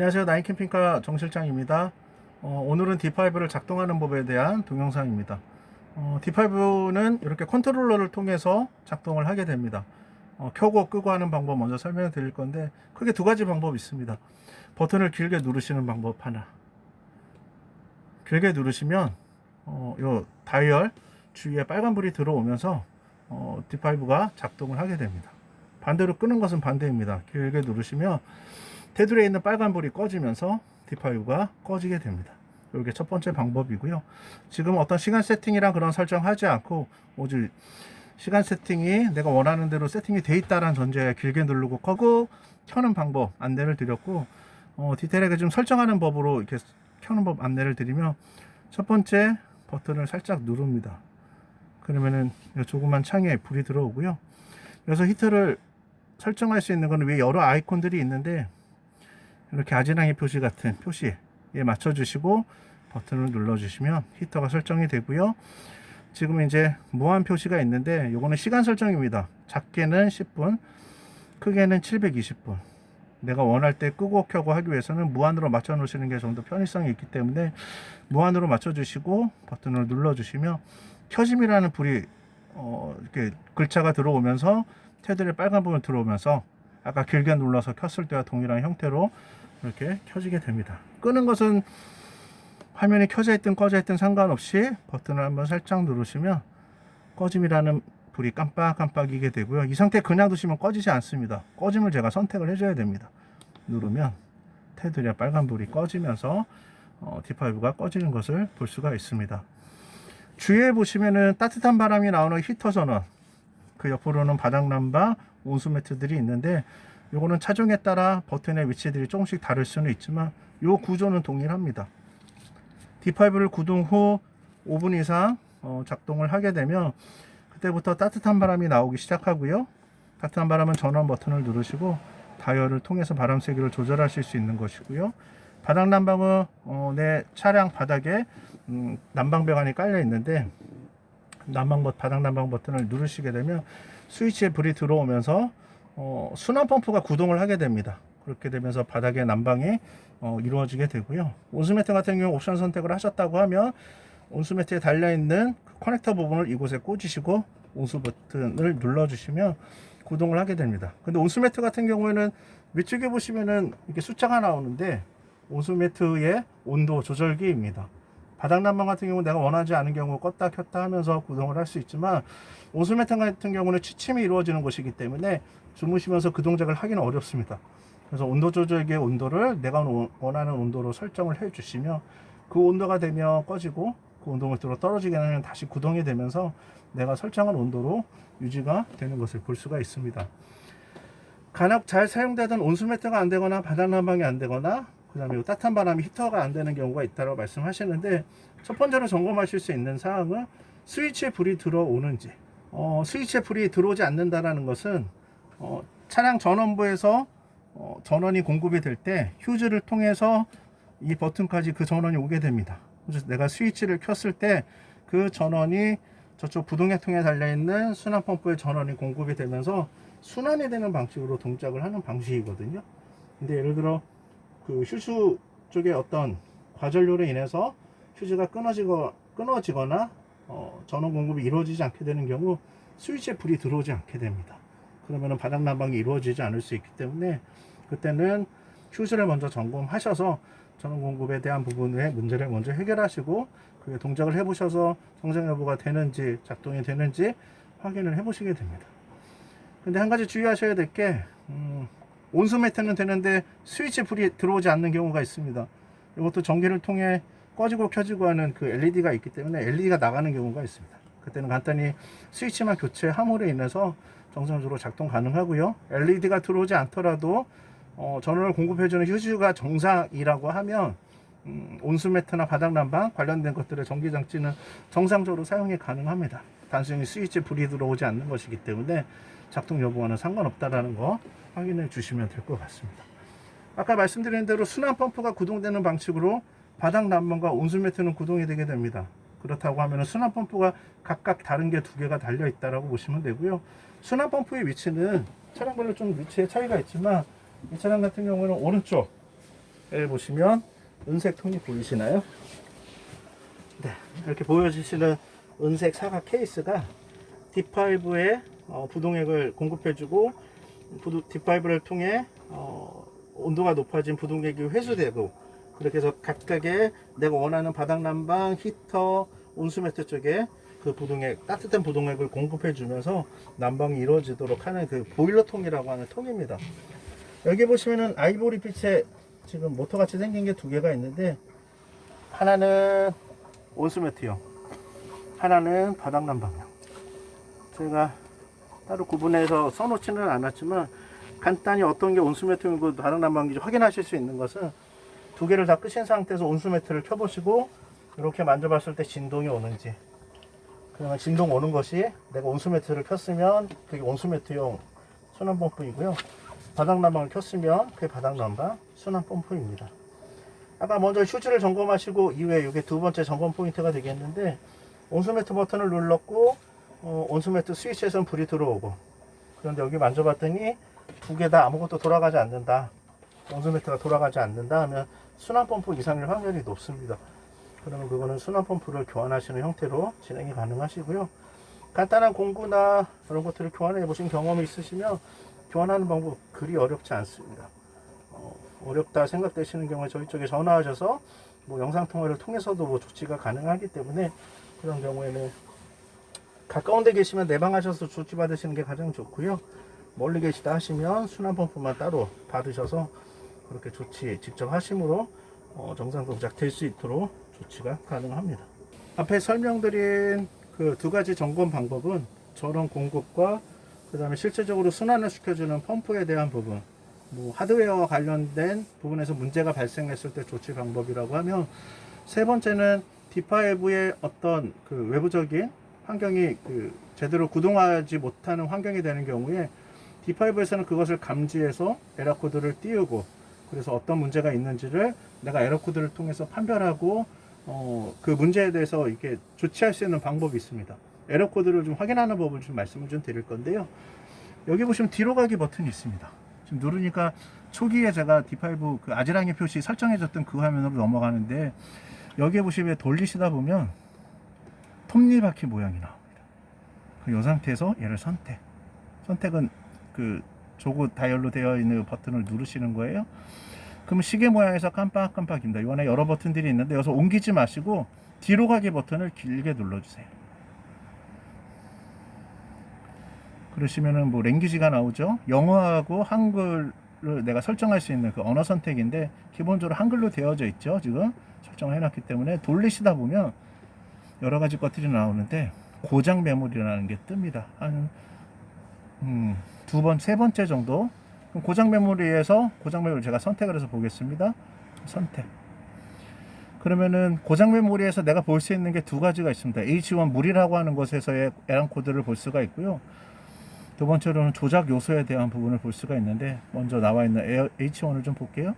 안녕하세요. 나인캠핑카 정실장입니다. 오늘은 D5를 작동하는 법에 대한 동영상입니다. D5는 이렇게 컨트롤러를 통해서 작동을 하게 됩니다. 켜고 끄고 하는 방법 먼저 설명해 드릴 건데, 크게 두 가지 방법이 있습니다. 버튼을 길게 누르시는 방법 하나. 길게 누르시면 요 다이얼 주위에 빨간불이 들어오면서 D5가 작동을 하게 됩니다. 반대로 끄는 것은 반대입니다. 길게 누르시면 테두리에 있는 빨간불이 꺼지면서 D5가 꺼지게 됩니다. 이게 첫 번째 방법이고요. 지금 어떤 시간 세팅이랑 그런 설정하지 않고 오직 시간 세팅이 내가 원하는 대로 세팅이 돼 있다는 전제에 길게 누르고 끄고 켜는 방법 안내를 드렸고, 디테일하게 좀 설정하는 법으로 이렇게 켜는 법 안내를 드리면, 첫 번째 버튼을 살짝 누릅니다. 그러면은 조그만 창에 불이 들어오고요. 그래서 히트를 설정할 수 있는 건 위에 여러 아이콘들이 있는데, 이렇게 아지랑이 표시 같은 표시에 맞춰주시고 버튼을 눌러주시면 히터가 설정이 되고요. 지금 이제 무한 표시가 있는데, 요거는 시간 설정입니다. 작게는 10분, 크게는 720분. 내가 원할 때 끄고 켜고 하기 위해서는 무한으로 맞춰 놓으시는 게 좀 더 편의성이 있기 때문에 무한으로 맞춰 주시고 버튼을 눌러 주시면 켜짐이라는 불이 이렇게 글자가 들어오면서 테두리에 빨간 부분 들어오면서 아까 길게 눌러서 켰을 때와 동일한 형태로 이렇게 켜지게 됩니다. 끄는 것은 화면이 켜져 있든 꺼져 있든 상관없이 버튼을 한번 살짝 누르시면 꺼짐이라는 불이 깜빡깜빡이게 되고요. 이 상태 그냥 두시면 꺼지지 않습니다. 꺼짐을 제가 선택을 해줘야 됩니다. 누르면 테두리에 빨간 불이 꺼지면서 D5가 꺼지는 것을 볼 수가 있습니다. 주위에 보시면은 따뜻한 바람이 나오는 히터 전원, 그 옆으로는 바닥난방, 온수 매트들이 있는데, 요거는 차종에 따라 버튼의 위치들이 조금씩 다를 수는 있지만 요 구조는 동일합니다. D5를 구동 후 5분 이상 작동을 하게 되면 그때부터 따뜻한 바람이 나오기 시작하고요. 따뜻한 바람은 전원 버튼을 누르시고 다이얼을 통해서 바람 세기를 조절하실 수 있는 것이고요. 바닥 난방은 내 차량 바닥에 난방 배관이 깔려 있는데, 바닥 난방 버튼을 누르시게 되면 스위치에 불이 들어오면서 순환 펌프가 구동을 하게 됩니다. 그렇게 되면서 바닥에 난방이 이루어지게 되고요. 온수매트 같은 경우 옵션 선택을 하셨다고 하면 온수매트에 달려있는 커넥터 부분을 이곳에 꽂으시고 온수 버튼을 눌러주시면 구동을 하게 됩니다. 근데 온수매트 같은 경우에는 위쪽에 보시면은 이렇게 숫자가 나오는데, 온수매트의 온도 조절기입니다. 바닥 난방 같은 경우 내가 원하지 않은 경우 껐다 켰다 하면서 구동을 할 수 있지만, 온수매트 같은 경우는 취침이 이루어지는 곳이기 때문에 주무시면서 그 동작을 하기는 어렵습니다. 그래서 온도 조절기의 온도를 내가 원하는 온도로 설정을 해 주시면 그 온도가 되면 꺼지고, 그 온도 밑으로 떨어지게 되면 다시 구동이 되면서 내가 설정한 온도로 유지가 되는 것을 볼 수가 있습니다. 간혹 잘 사용되던 온수매트가 안 되거나 바닥 난방이 안 되거나 그 다음에 따뜻한 바람이 히터가 안 되는 경우가 있다고 말씀하시는데, 첫 번째로 점검하실 수 있는 사항은 스위치에 불이 들어오는지, 스위치에 불이 들어오지 않는다라는 것은 차량 전원부에서 전원이 공급이 될 때 휴즈를 통해서 이 버튼까지 그 전원이 오게 됩니다. 그래서 내가 스위치를 켰을 때 그 전원이 저쪽 부동액통에 달려있는 순환 펌프의 전원이 공급이 되면서 순환이 되는 방식으로 동작을 하는 방식이거든요. 근데 예를 들어 그 휴즈 쪽에 어떤 과전료로 인해서 휴즈가 끊어지거나 전원 공급이 이루어지지 않게 되는 경우 스위치에 불이 들어오지 않게 됩니다. 그러면은 바닥 난방이 이루어지지 않을 수 있기 때문에 그때는 휴즈를 먼저 점검하셔서 전원 공급에 대한 부분의 문제를 먼저 해결하시고, 그 동작을 해보셔서 정상 여부가 되는지 작동이 되는지 확인을 해보시게 됩니다. 근데 한 가지 주의하셔야 될 게, 온수 매트는 되는데 스위치 불이 들어오지 않는 경우가 있습니다. 이것도 전기를 통해 꺼지고 켜지고 하는 그 LED가 있기 때문에 LED가 나가는 경우가 있습니다. 그때는 간단히 스위치만 교체함으로 인해서 정상적으로 작동 가능하고요. LED가 들어오지 않더라도 전원을 공급해주는 휴즈가 정상이라고 하면 온수매트나 바닥난방 관련된 것들의 전기장치는 정상적으로 사용이 가능합니다. 단순히 스위치에 불이 들어오지 않는 것이기 때문에 작동 여부와는 상관없다는 거 확인해 주시면 될 것 같습니다. 아까 말씀드린 대로 순환 펌프가 구동되는 방식으로 바닥난방과 온수매트는 구동이 되게 됩니다. 그렇다고 하면 순환 펌프가 각각 다른 게 두 개가 달려 있다고 보시면 되고요. 순환 펌프의 위치는 차량별로 좀 위치에 차이가 있지만, 이 차량 같은 경우는 오른쪽 보시면 은색 통이 보이시나요? 네, 이렇게 보여주시는 은색 사각 케이스가 D5에 부동액을 공급해주고 D5를 통해 온도가 높아진 부동액이 회수되고, 그렇게 해서 각각의 내가 원하는 바닥 난방, 히터, 온수매트 쪽에 그 부동액, 따뜻한 부동액을 공급해 주면서 난방이 이루어지도록 하는 그 보일러통이라고 하는 통입니다. 여기 보시면은 아이보리 빛의 지금 모터 같이 생긴 게 두 개가 있는데, 하나는 온수매트용, 하나는 바닥 난방용. 제가 따로 구분해서 써놓지는 않았지만 간단히 어떤 게 온수매트이고 바닥 난방인지 확인하실 수 있는 것은, 두 개를 다 끄신 상태에서 온수매트를 켜보시고 이렇게 만져봤을 때 진동이 오는지, 그러면 진동 오는 것이 내가 온수매트를 켰으면 그게 온수매트용 순환펌프이고요, 바닥 난방을 켰으면 그게 바닥 난방 순환펌프입니다. 아까 먼저 휴지를 점검하시고 이후에 이게 두 번째 점검 포인트가 되겠는데, 온수매트 버튼을 눌렀고 온수매트 스위치에서는 불이 들어오고, 그런데 여기 만져봤더니 두 개 다 아무것도 돌아가지 않는다, 온수매트가 돌아가지 않는다 하면 순환펌프 이상일 확률이 높습니다. 그러면 그거는 순환펌프를 교환하시는 형태로 진행이 가능하시고요. 간단한 공구나 그런 것들을 교환해 보신 경험이 있으시면 교환하는 방법 그리 어렵지 않습니다. 어렵다 생각되시는 경우에 저희 쪽에 전화하셔서 뭐 영상통화를 통해서도 뭐 조치가 가능하기 때문에, 그런 경우에는 가까운 데 계시면 내방하셔서 조치 받으시는 게 가장 좋고요. 멀리 계시다 하시면 순환펌프만 따로 받으셔서 그렇게 조치 직접 하심으로 정상 동작 될 수 있도록 조치가 가능합니다. 앞에 설명드린 그 두 가지 점검 방법은 전원 공급과 그 다음에 실제적으로 순환을 시켜주는 펌프에 대한 부분, 뭐 하드웨어와 관련된 부분에서 문제가 발생했을 때 조치 방법이라고 하면, 세 번째는 D5의 어떤 그 외부적인 환경이 제대로 구동하지 못하는 환경이 되는 경우에 D5에서는 그것을 감지해서 에러 코드를 띄우고, 그래서 어떤 문제가 있는지를 내가 에러 코드를 통해서 판별하고 그 문제에 대해서 이렇게 조치할 수 있는 방법이 있습니다. 에러 코드를 좀 확인하는 법을 좀 말씀을 좀 드릴 건데요. 여기 보시면 뒤로 가기 버튼이 있습니다. 지금 누르니까 초기에 제가 D5 그 아지랑이 표시 설정해줬던 그 화면으로 넘어가는데, 여기에 보시면 돌리시다 보면 톱니바퀴 모양이 나옵니다. 이 상태에서 얘를 선택은 그 조그 다이얼로 되어 있는 버튼을 누르시는 거예요. 그럼 시계 모양에서 깜빡깜빡입니다. 이 안에 여러 버튼들이 있는데 여기서 옮기지 마시고 뒤로 가기 버튼을 길게 눌러주세요. 그러시면은 뭐 랭귀지가 나오죠. 영어하고 한글을 내가 설정할 수 있는 그 언어 선택인데, 기본적으로 한글로 되어져 있죠. 지금 설정을 해놨기 때문에 돌리시다 보면 여러 가지 것들이 나오는데, 고장 메모리라는 게 뜹니다. 한 두 번, 세 번째 정도. 그럼 고장 메모리를 제가 선택을 해서 보겠습니다. 선택. 그러면은 고장 메모리에서 내가 볼 수 있는 게 두 가지가 있습니다. H1 물이라고 하는 것에서의 에러 코드를 볼 수가 있고요. 두 번째로는 조작 요소에 대한 부분을 볼 수가 있는데, 먼저 나와 있는 H1을 좀 볼게요.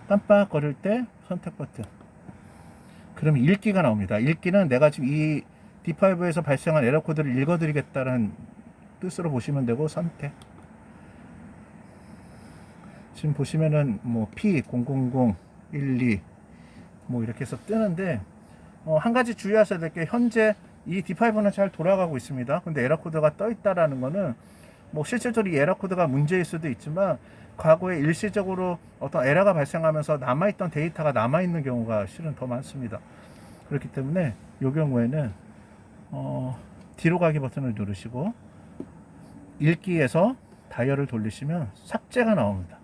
깜빡거릴 때 선택 버튼. 그러면 읽기가 나옵니다. 읽기는 내가 지금 이 D5에서 발생한 에러 코드를 읽어드리겠다는 뜻으로 보시면 되고, 선택. 지금 보시면은 뭐 P00012 뭐 이렇게 해서 뜨는데, 한 가지 주의하셔야 될 게, 현재 이 D5는 잘 돌아가고 있습니다. 근데 에러 코드가 떠 있다라는 거는 뭐 실질적으로 이 에러 코드가 문제일 수도 있지만, 과거에 일시적으로 어떤 에러가 발생하면서 남아있던 데이터가 남아있는 경우가 실은 더 많습니다. 그렇기 때문에 이 경우에는 뒤로 가기 버튼을 누르시고 읽기에서 다이얼을 돌리시면 삭제가 나옵니다.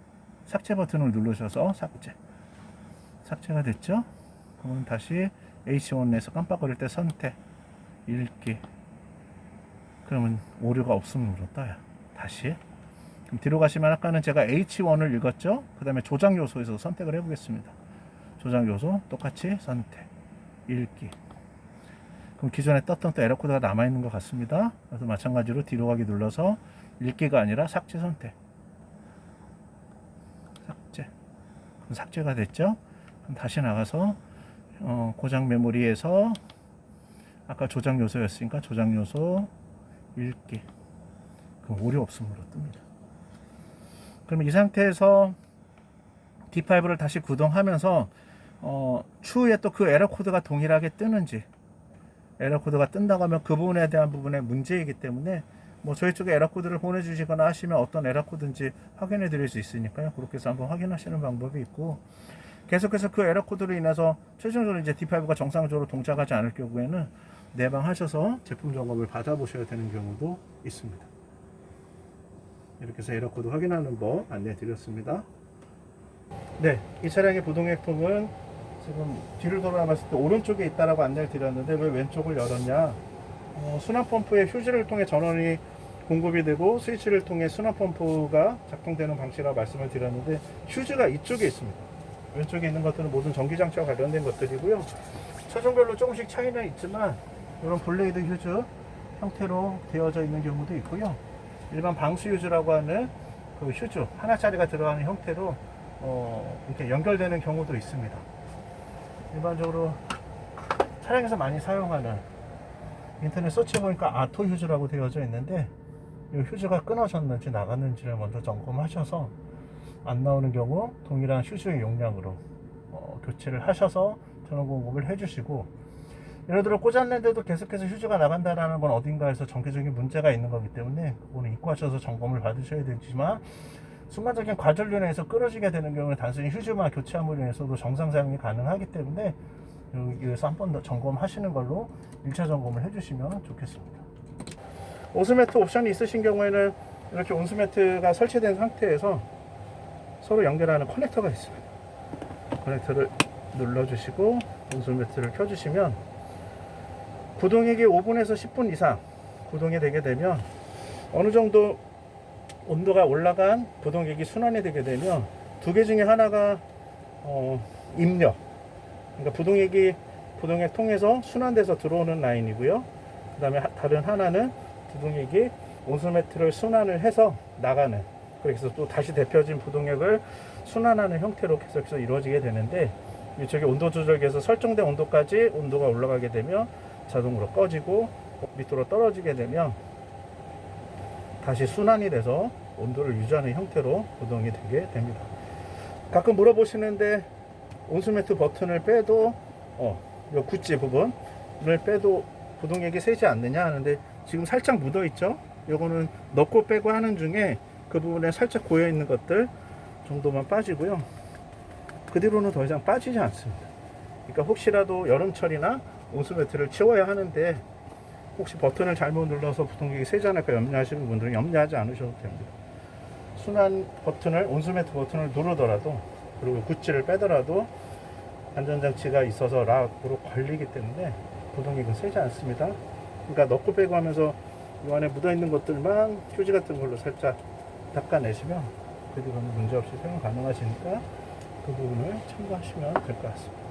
삭제 버튼을 누르셔서 삭제가 됐죠? 그러면 다시 H1에서 깜빡거릴 때 선택, 읽기. 그러면 오류가 없음으로 떠요. 다시. 그럼 뒤로 가시면 아까는 제가 H1을 읽었죠? 그 다음에 조작 요소에서 선택을 해보겠습니다. 조작 요소 똑같이 선택, 읽기. 그럼 기존에 떴던 또 에러 코드가 남아있는 것 같습니다. 그래서 마찬가지로 뒤로 가기 눌러서 읽기가 아니라 삭제 선택. 삭제. 그럼 삭제가 됐죠? 그럼 다시 나가서 고장 메모리에서 아까 조작 요소였으니까 조작 요소 읽기. 그럼 오류 없음으로 뜹니다. 그럼 이 상태에서 D5를 다시 구동하면서 추후에 또 그 에러 코드가 동일하게 뜨는지, 에러 코드가 뜬다고 하면 그 부분에 대한 부분의 문제이기 때문에 뭐 저희 쪽에 에러 코드를 보내주시거나 하시면 어떤 에러 코드인지 확인해 드릴 수 있으니까요. 그렇게 해서 한번 확인하시는 방법이 있고, 계속해서 그 에러 코드로 인해서 최종적으로 이제 D5가 정상적으로 동작하지 않을 경우에는 내방하셔서 제품 점검을 받아보셔야 되는 경우도 있습니다. 이렇게 해서 에러 코드 확인하는 법 안내해 드렸습니다. 네, 이 차량의 부동액통은 지금 뒤를 돌아봤을 때 오른쪽에 있다라고 안내를 드렸는데 왜 왼쪽을 열었냐? 순환 펌프의 휴지를 통해 전원이 공급이 되고 스위치를 통해 순환 펌프가 작동되는 방식이라고 말씀을 드렸는데 휴지가 이쪽에 있습니다. 왼쪽에 있는 것들은 모든 전기장치와 관련된 것들이고요. 차종별로 조금씩 차이는 있지만 이런 블레이드 휴즈 형태로 되어져 있는 경우도 있고요. 일반 방수 휴즈라고 하는 그 휴즈 하나짜리가 들어가는 형태로 이렇게 연결되는 경우도 있습니다. 일반적으로 차량에서 많이 사용하는, 인터넷 서치해 보니까 아토 휴즈라고 되어져 있는데 이 휴즈가 끊어졌는지 나갔는지를 먼저 점검하셔서 안 나오는 경우 동일한 휴즈의 용량으로 교체를 하셔서 전원 공급을 해주시고, 예를 들어 꽂았는데도 계속해서 휴즈가 나간다라는 건 어딘가에서 전기적인 문제가 있는 거기 때문에 그거는 입고 하셔서 점검을 받으셔야 되지만, 순간적인 과전류로 인해서 끊어지게 되는 경우는 단순히 휴즈만 교체함으로 인해서도 정상 사용이 가능하기 때문에 여기에서 한 번 더 점검하시는 걸로 1차 점검을 해주시면 좋겠습니다. 온수매트 옵션이 있으신 경우에는 이렇게 온수매트가 설치된 상태에서 서로 연결하는 커넥터가 있습니다. 커넥터를 눌러주시고 온수매트를 켜주시면 구동액이 5분에서 10분 이상 구동이 되게 되면, 어느 정도 온도가 올라간 구동액이 순환이 되게 되면 두 개 중에 하나가 입력, 그러니까 부동액 통해서 순환돼서 들어오는 라인이고요. 그 다음에 다른 하나는 부동액이 온수매트를 순환을 해서 나가는, 그래서 또 다시 데펴진 부동액을 순환하는 형태로 계속해서 이루어지게 되는데, 이쪽에 온도 조절기에서 설정된 온도까지 온도가 올라가게 되면 자동으로 꺼지고 밑으로 떨어지게 되면 다시 순환이 돼서 온도를 유지하는 형태로 구동이 되게 됩니다. 가끔 물어보시는데 온수매트 버튼을 빼도 이 구찌 부분을 빼도 부동액이 새지 않느냐 하는데, 지금 살짝 묻어 있죠. 요거는 넣고 빼고 하는 중에 그 부분에 살짝 고여 있는 것들 정도만 빠지고요. 그 뒤로는 더 이상 빠지지 않습니다. 그러니까 혹시라도 여름철이나 온수매트를 치워야 하는데 혹시 버튼을 잘못 눌러서 부동액이 새지 않을까 염려하시는 분들은 염려하지 않으셔도 됩니다. 순환 버튼을, 온수매트 버튼을 누르더라도, 그리고 구찌를 빼더라도 안전장치가 있어서 락으로 걸리기 때문에 부동액은 새지 않습니다. 그러니까 넣고 빼고 하면서 이 안에 묻어있는 것들만 휴지 같은 걸로 살짝 닦아내시면 그 뒤로는 문제없이 사용 가능하시니까 그 부분을 참고하시면 될 것 같습니다.